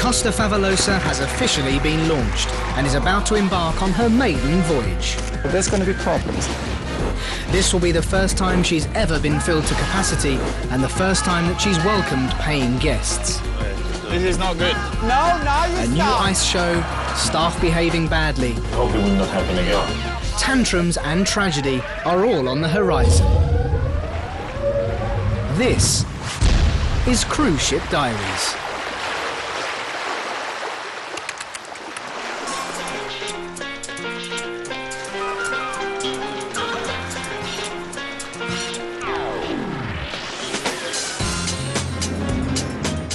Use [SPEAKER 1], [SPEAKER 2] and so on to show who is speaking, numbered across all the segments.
[SPEAKER 1] Costa has officially been launched and is about to embark on her maiden voyage.
[SPEAKER 2] There's going to be problems.
[SPEAKER 1] This will be the first time she's ever been filled to capacity and the first time that she's welcomed paying guests.
[SPEAKER 3] This is not good.
[SPEAKER 4] No, now you
[SPEAKER 1] A new ice show, staff behaving badly.
[SPEAKER 3] I hope it will not happen again.
[SPEAKER 1] Tantrums and tragedy are all on the horizon. This is Cruise Ship Diaries.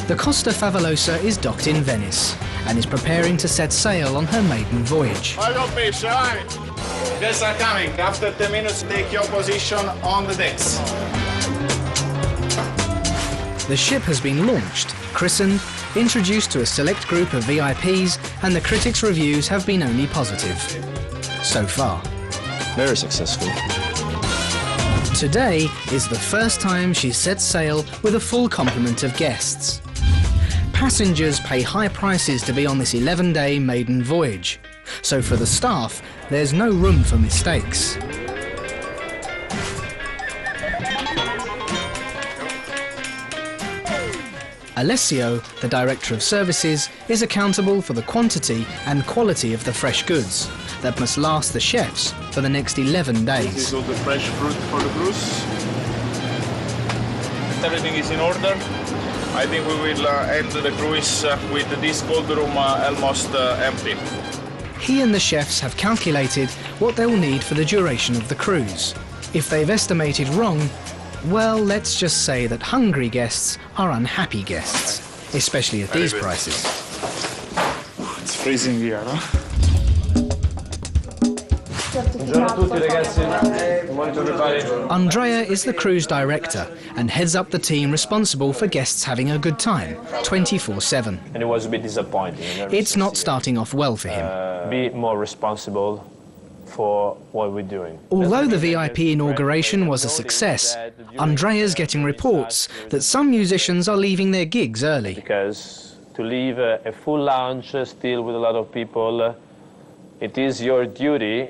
[SPEAKER 1] The Costa is docked in Venice and is preparing to set sail on her maiden voyage.
[SPEAKER 3] Don't be shy. Guests are coming. After 10 minutes, take your position on the decks.
[SPEAKER 1] The ship has been launched, christened, introduced to a select group of VIPs, and the critics' reviews have been only positive. So far.
[SPEAKER 2] Very successful.
[SPEAKER 1] Today is the first time she sets sail with a full complement of guests. Passengers pay high prices to be on this 11-day maiden voyage, so for the staff, there's no room for mistakes. Alessio, the Director of Services, is accountable for the quantity and quality of the fresh goods that must last the chefs for the next 11 days.
[SPEAKER 3] This is all the fresh fruit for the cruise. Everything is in order. I think we will end the cruise with this cold room almost empty.
[SPEAKER 1] He and the chefs have calculated what they will need for the duration of the cruise. If they've estimated wrong, well, let's just say that hungry guests are unhappy guests, especially at these prices.
[SPEAKER 3] It's freezing here, huh?
[SPEAKER 1] Andrea is the cruise director and heads up the team responsible for guests having a good time, 24/7.
[SPEAKER 5] And it was a bit disappointing.
[SPEAKER 1] It's not starting off well for him.
[SPEAKER 5] Be more responsible for what we're doing.
[SPEAKER 1] Although the VIP inauguration was a success, Andrea's getting reports that some musicians are leaving their gigs early.
[SPEAKER 5] Because to leave a full lounge still with a lot of people, it is your duty,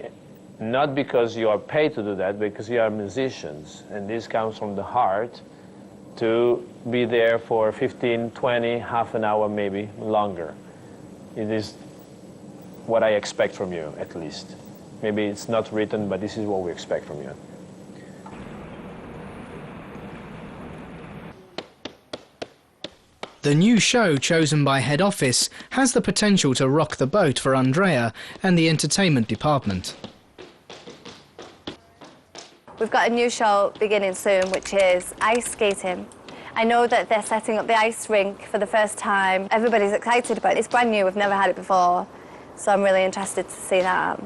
[SPEAKER 5] not because you are paid to do that, because you are musicians, and this comes from the heart, to be there for 15, 20, half an hour, maybe longer. It is what I expect from you, at least. Maybe it's not written, but this is what we expect from you.
[SPEAKER 1] The new show chosen by head office has the potential to rock the boat for Andrea and the entertainment department.
[SPEAKER 6] We've got a new show beginning soon, which is ice skating. I know that they're setting up the ice rink for the first time. Everybody's excited about it. It's brand new, we've never had it before. So I'm really interested to see that.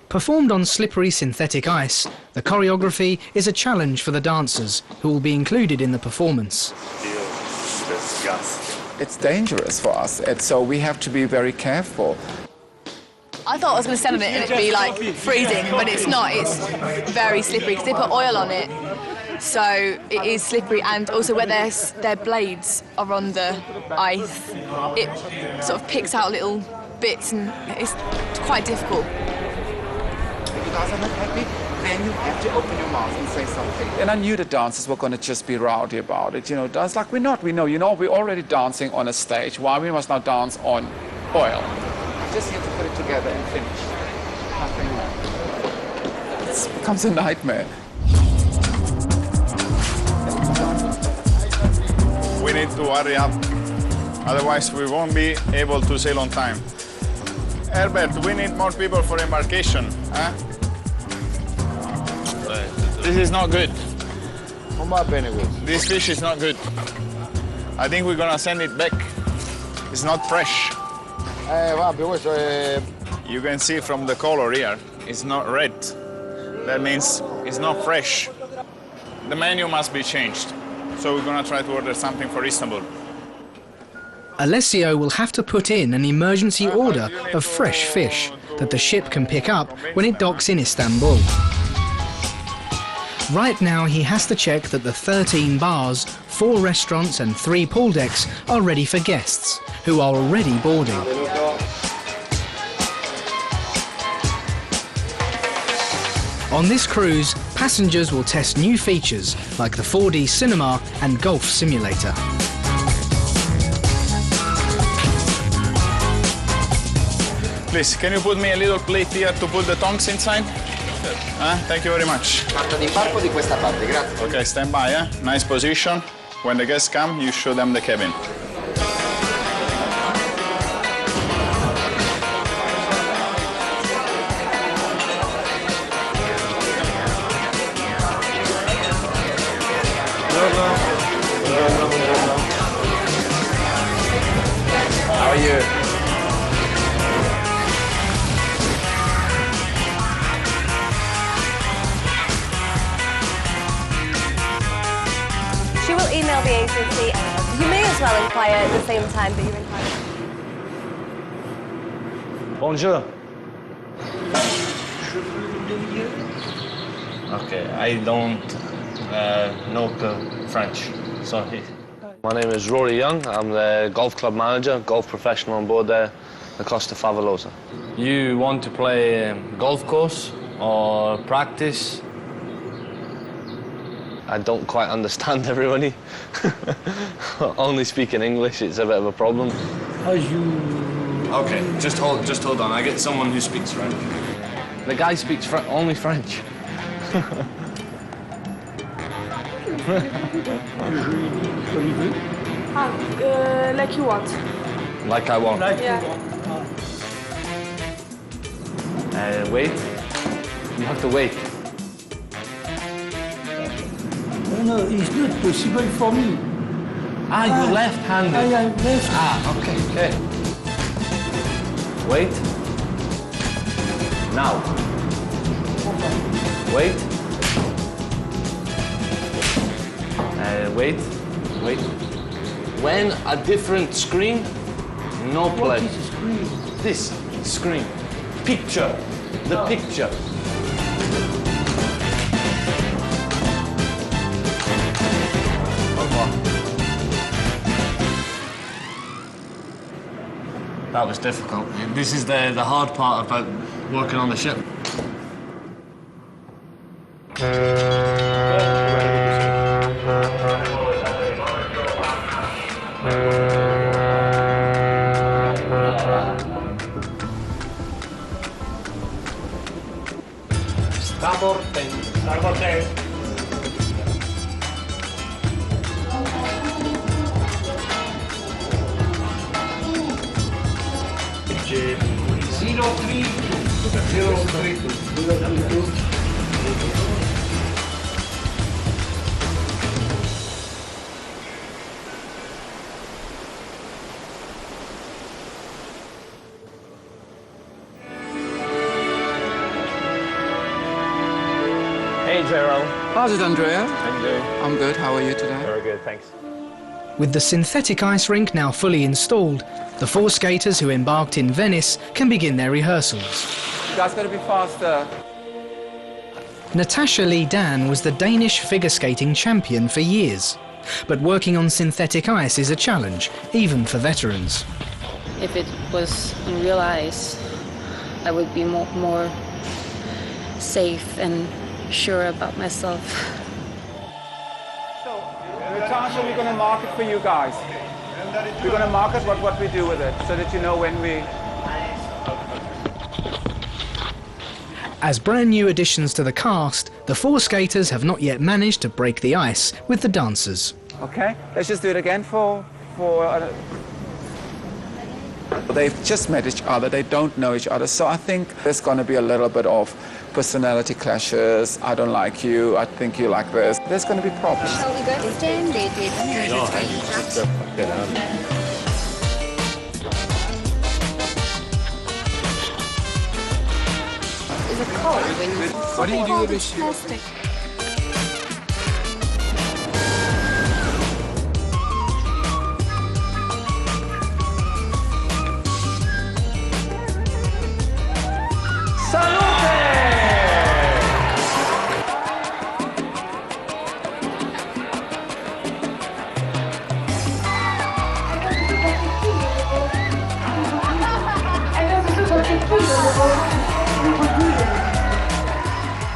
[SPEAKER 1] Performed on slippery synthetic ice, the choreography is a challenge for the dancers who will be included in the performance.
[SPEAKER 2] It's dangerous for us, so we have to be very careful.
[SPEAKER 7] I thought I was going to stand on it and it'd be like freezing, but it's not. It's very slippery because they put oil on it, so it is slippery. And also where their blades are on the ice, it sort of picks out little bits, and it's quite difficult.
[SPEAKER 2] If you guys are not happy, then you have to open your mouth and say something. And I knew the dancers were going to just be rowdy about it. You know, dance like we're not. We know, we're already dancing on a stage. Why we must now dance on oil? Just here to put it together and finish. Nothing more. It becomes a nightmare.
[SPEAKER 3] We need to hurry up, otherwise we won't be able to sail on time. Herbert, we need more people for embarkation, huh? This is not good. This fish is not good. I think we're gonna send it back. It's not fresh. You can see from the color here, it's not red. That means it's not fresh. The menu must be changed. So we're gonna try to order something for Istanbul.
[SPEAKER 1] Alessio will have to put in an emergency order of fresh fish that the ship can pick up when it docks in Istanbul. Right now he has to check that the 13 bars, 4 restaurants and 3 pool decks are ready for guests, who are already boarding. On this cruise, passengers will test new features like the 4D cinema and golf simulator.
[SPEAKER 3] Please, can you put me a little plate here to put the tongs inside? Thank you very much.
[SPEAKER 4] Carta d'imbarco di questa parte, grazie.
[SPEAKER 3] Okay, stand by, Nice position. When the guests come, you show them the cabin.
[SPEAKER 2] How are you?
[SPEAKER 6] She will email the agency. You may as well inquire at the same time that you're inquiring.
[SPEAKER 5] Bonjour. Okay, I don't know French, sorry. My name is Rory Young. I'm the golf club manager, golf professional on board the Costa Favolosa. You want to play a golf course or practice? I don't quite understand everybody. Only speaking English, it's a bit of a problem. Okay, just hold on. I get someone who speaks French. The guy speaks only French.
[SPEAKER 7] Like you want.
[SPEAKER 5] Like I want.
[SPEAKER 7] Yeah.
[SPEAKER 5] Wait. You have to wait.
[SPEAKER 8] No, it's not possible for me.
[SPEAKER 5] Ah, you're left-handed.
[SPEAKER 8] I am left.
[SPEAKER 5] Ah, okay. Wait. Now. Wait. Wait. When a different screen, no play.
[SPEAKER 8] What is the screen?
[SPEAKER 5] This screen. Picture. The picture. That was difficult. This is the hard part about working on the ship.
[SPEAKER 8] Starboard 10. Starboard 10.
[SPEAKER 5] Hey, Gerald.
[SPEAKER 2] How's it, Andrea?
[SPEAKER 5] How you doing?
[SPEAKER 2] I'm good. How are you today?
[SPEAKER 5] Very good, thanks.
[SPEAKER 1] With the synthetic ice rink now fully installed, the 4 skaters who embarked in Venice can begin their rehearsals.
[SPEAKER 2] You guys gotta be faster.
[SPEAKER 1] Natasha Lee Dan was the Danish figure skating champion for years. But working on synthetic ice is a challenge, even for veterans.
[SPEAKER 9] If it was on real ice, I would be more safe and sure about myself.
[SPEAKER 2] So, Natasha, we're gonna mark it for you guys. We're gonna mark it what we do with it, so that you know when we...
[SPEAKER 1] As brand new additions to the cast, the 4 skaters have not yet managed to break the ice with the dancers.
[SPEAKER 2] Okay, let's just do it again for they've just met each other, they don't know each other, so I think there's going to be a little bit of personality clashes. I don't like you, I think you like this. There's going to be problems.
[SPEAKER 9] Is it cold when you...
[SPEAKER 2] What do you do with this shoe?
[SPEAKER 7] Plastic.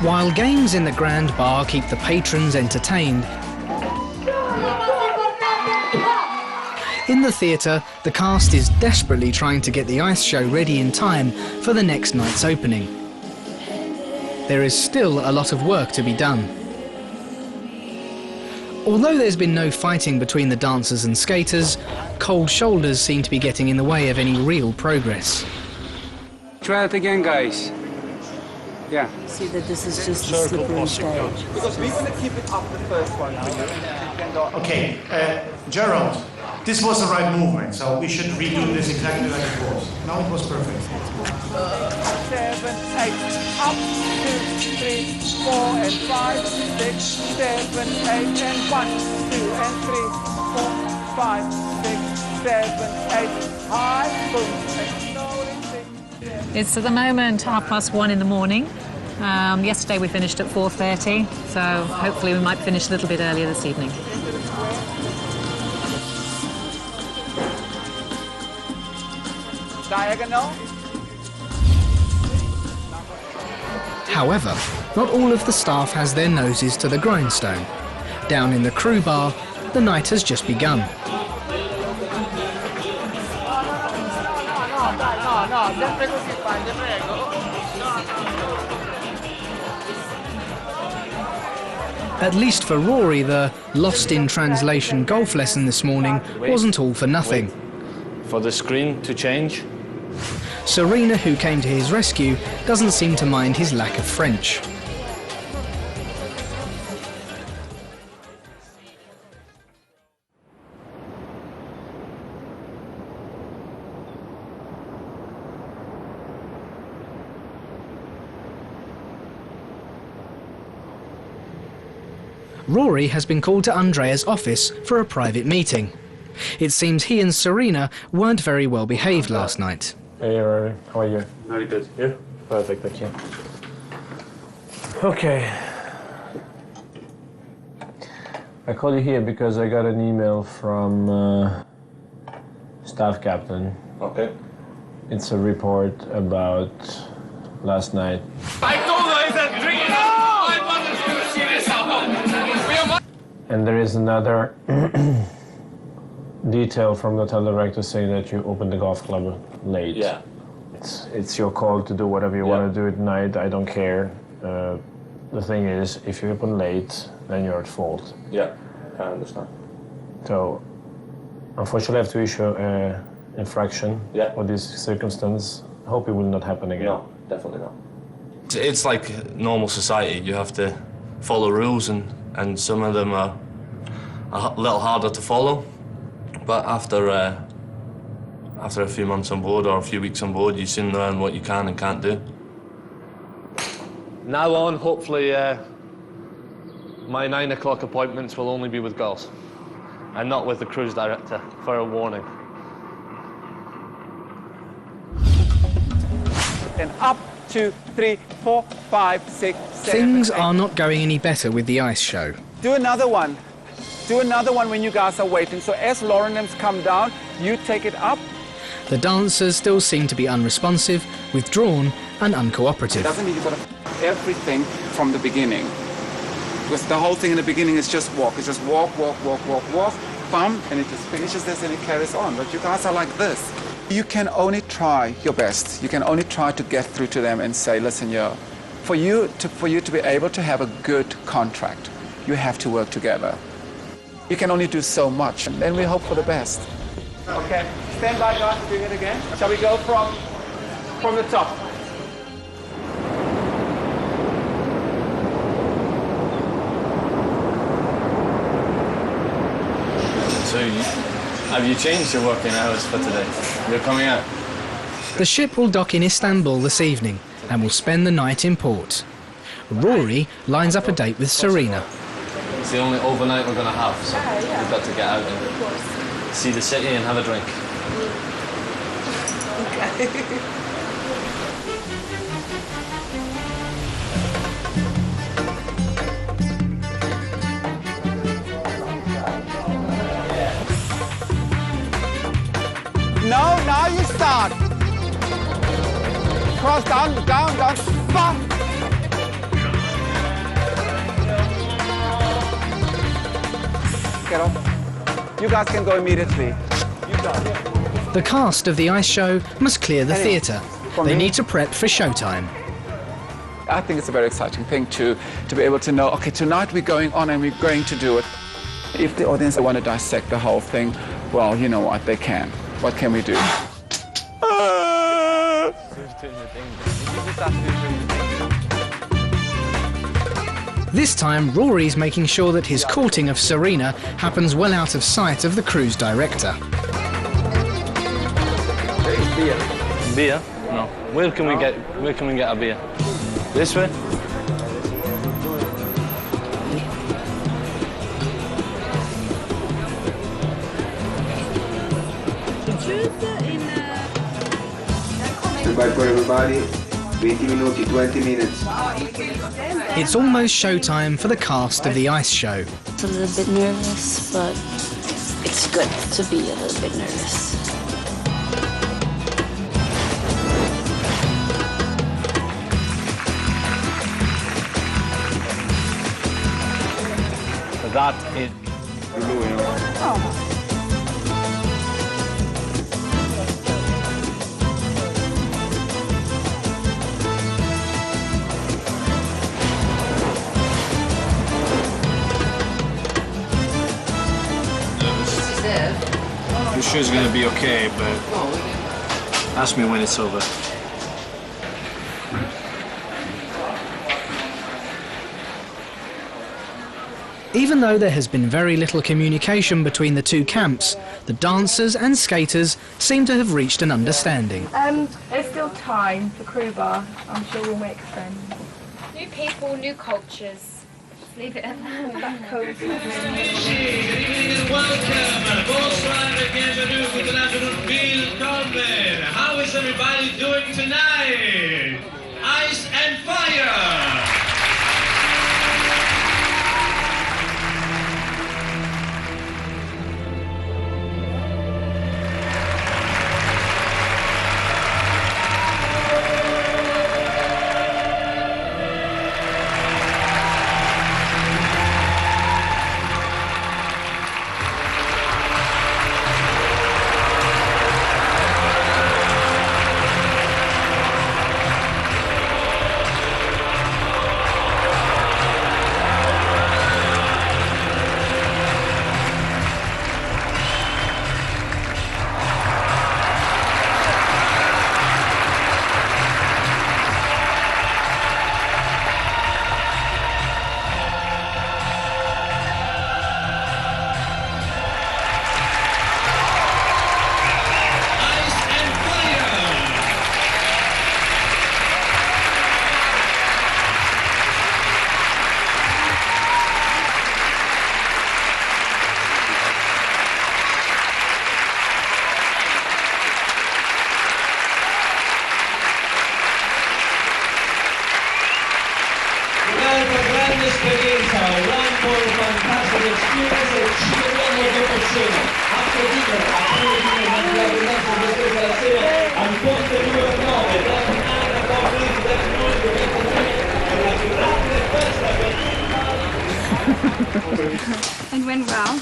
[SPEAKER 1] While games in the grand bar keep the patrons entertained, in the theatre, the cast is desperately trying to get the ice show ready in time for the next night's opening. There is still a lot of work to be done. Although there's been no fighting between the dancers and skaters, cold shoulders seem to be getting in the way of any real progress.
[SPEAKER 8] Try it again, guys. Yeah.
[SPEAKER 10] See that this is just a slippery stage.
[SPEAKER 2] Because we're going to keep it up the first one.
[SPEAKER 11] Okay, Gerald, this was the right movement, so we should redo this exactly like it was. Now it was perfect.
[SPEAKER 2] 7, 8, up, 2, 3, 4, and 5, 6, 7, 8, and 1, 2, and 3, 4, 5, 6, 7, 8, high, boom, and slowly 6, 7.
[SPEAKER 12] It's at the moment 1:30 in the morning. Yesterday we finished at 4:30, so hopefully we might finish a little bit earlier this evening.
[SPEAKER 2] Diagonal.
[SPEAKER 1] However, not all of the staff has their noses to the grindstone. Down in the crew bar, the night has just begun. At least for Rory, the lost in translation golf lesson this morning wasn't all for nothing.
[SPEAKER 5] For the screen to change.
[SPEAKER 1] Serena, who came to his rescue, doesn't seem to mind his lack of French. Rory has been called to Andrea's office for a private meeting. It seems he and Serena weren't very well behaved last night.
[SPEAKER 5] Hey Rory, how are you?
[SPEAKER 3] Very good.
[SPEAKER 5] You? Perfect, thank you. Okay. I called you here because I got an email from staff captain.
[SPEAKER 3] Okay.
[SPEAKER 5] It's a report about last night.
[SPEAKER 3] I told her that drinking. I wanted to see this happen.
[SPEAKER 5] And there is another detail from the hotel director saying that you opened the golf club late.
[SPEAKER 3] Yeah.
[SPEAKER 5] It's your call to do whatever you want to do at night. I don't care. The thing is, if you open late, then you're at fault.
[SPEAKER 3] Yeah, I understand.
[SPEAKER 5] So, unfortunately, I have to issue an infraction for this circumstance. I hope it will not happen again.
[SPEAKER 3] No, definitely not.
[SPEAKER 13] It's like normal society. You have to follow rules, and some of them are a little harder to follow. But after a few months on board or a few weeks on board, you soon learn what you can and can't do.
[SPEAKER 14] Now on, hopefully, my 9 o'clock appointments will only be with girls and not with the cruise director, for a warning.
[SPEAKER 2] And up, 2, 3, 4, 5, 6, 7.
[SPEAKER 1] Things are not going any better with the ice show.
[SPEAKER 2] Do another one. Do another one when you guys are waiting. So as Laurenums come down, you take it up.
[SPEAKER 1] The dancers still seem to be unresponsive, withdrawn and uncooperative.
[SPEAKER 2] It doesn't mean you've got to everything from the beginning. Because the whole thing in the beginning is just walk. It's just walk, walk, walk, walk, walk, bump, and it just finishes this and it carries on. But you guys are like this. You can only try your best. You can only try to get through to them and say, listen, for you to be able to have a good contract, you have to work together. You can only do so much, and then we hope for the best. Okay, stand by, guys, doing it again. Shall we go from the top?
[SPEAKER 13] So, have you changed your working hours for today? You're coming out?
[SPEAKER 1] The ship will dock in Istanbul this evening and will spend the night in port. Rory lines up a date with Serena.
[SPEAKER 13] It's the only overnight we're going to have, so we've got to get out and see the city and have a drink.
[SPEAKER 10] Okay.
[SPEAKER 2] No, now you start. Cross down, down, down, bump. get off. You guys can go immediately. You guys.
[SPEAKER 1] The cast of the ice show must clear the theatre. They need to prep for showtime.
[SPEAKER 2] I think it's a very exciting thing to be able to know, okay, tonight we're going on and we're going to do it. If the audience want to dissect the whole thing, well, you know what, they can. What can we do?
[SPEAKER 1] This time, Rory's making sure that his courting of Serena happens well out of sight of the cruise director.
[SPEAKER 14] Beer. Beer? No. Where can we get a beer? This way?
[SPEAKER 4] Goodbye for everybody. 20 minuti, 20 minutes.
[SPEAKER 1] It's almost showtime for the cast of the ice show.
[SPEAKER 9] It's a little bit nervous, but it's good to be a little bit nervous.
[SPEAKER 14] That is blue, you know.
[SPEAKER 9] Oh.
[SPEAKER 13] I'm sure it's going to be okay, but ask me when it's over.
[SPEAKER 1] Even though there has been very little communication between the two camps, the dancers and skaters seem to have reached an understanding.
[SPEAKER 7] There's still time for crew bar. I'm sure we'll make friends.
[SPEAKER 15] New people, new cultures. Just leave it at that.
[SPEAKER 16] How is everybody doing tonight? Ice and fire!
[SPEAKER 15] And went well.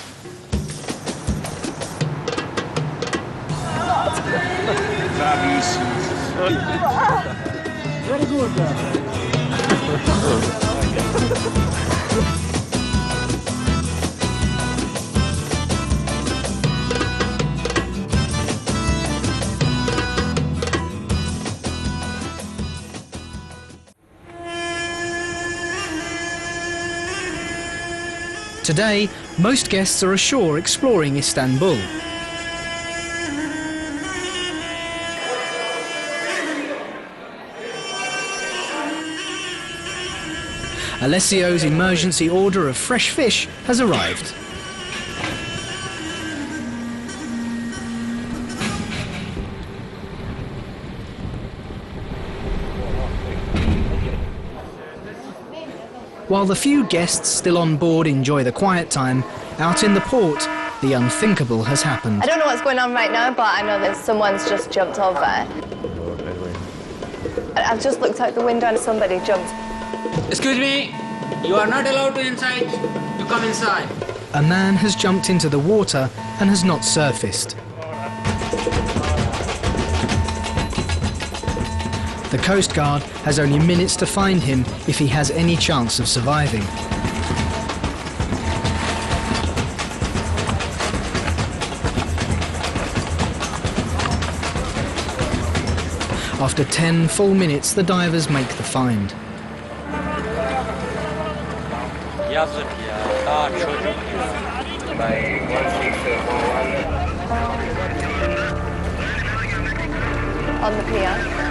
[SPEAKER 8] Very good.
[SPEAKER 1] Today, most guests are ashore exploring Istanbul. Alessio's emergency order of fresh fish has arrived. While the few guests still on board enjoy the quiet time, out in the port, the unthinkable has happened.
[SPEAKER 6] I don't know what's going on right now, but I know that someone's just jumped over. I've just looked out the window and somebody jumped.
[SPEAKER 17] Excuse me, you are not allowed to inside. You come inside.
[SPEAKER 1] A man has jumped into the water and has not surfaced. The Coast Guard has only minutes to find him if he has any chance of surviving. After 10 full minutes, the divers make the find.
[SPEAKER 6] On the pier.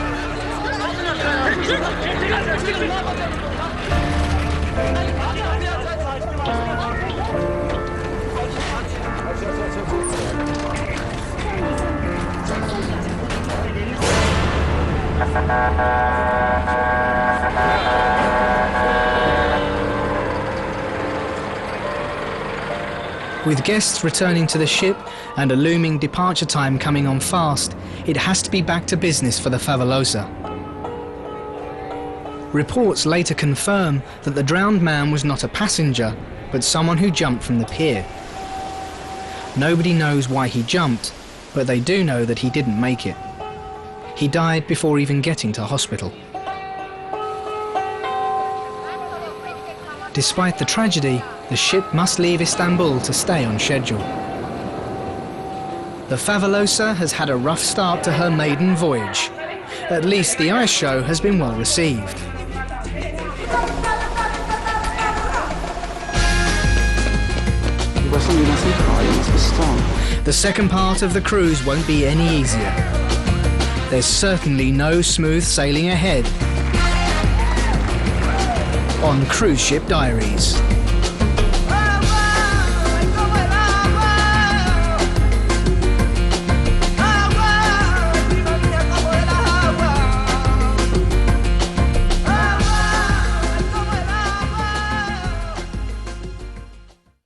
[SPEAKER 1] With guests returning to the ship and a looming departure time coming on fast, it has to be back to business for the Fabulosa. Reports later confirm that the drowned man was not a passenger, but someone who jumped from the pier. Nobody knows why he jumped, but they do know that he didn't make it. He died before even getting to hospital. Despite the tragedy, the ship must leave Istanbul to stay on schedule. The Fabulosa has had a rough start to her maiden voyage. At least the ice show has been well received. The second part of the cruise won't be any easier. There's certainly no smooth sailing ahead on Cruise Ship Diaries.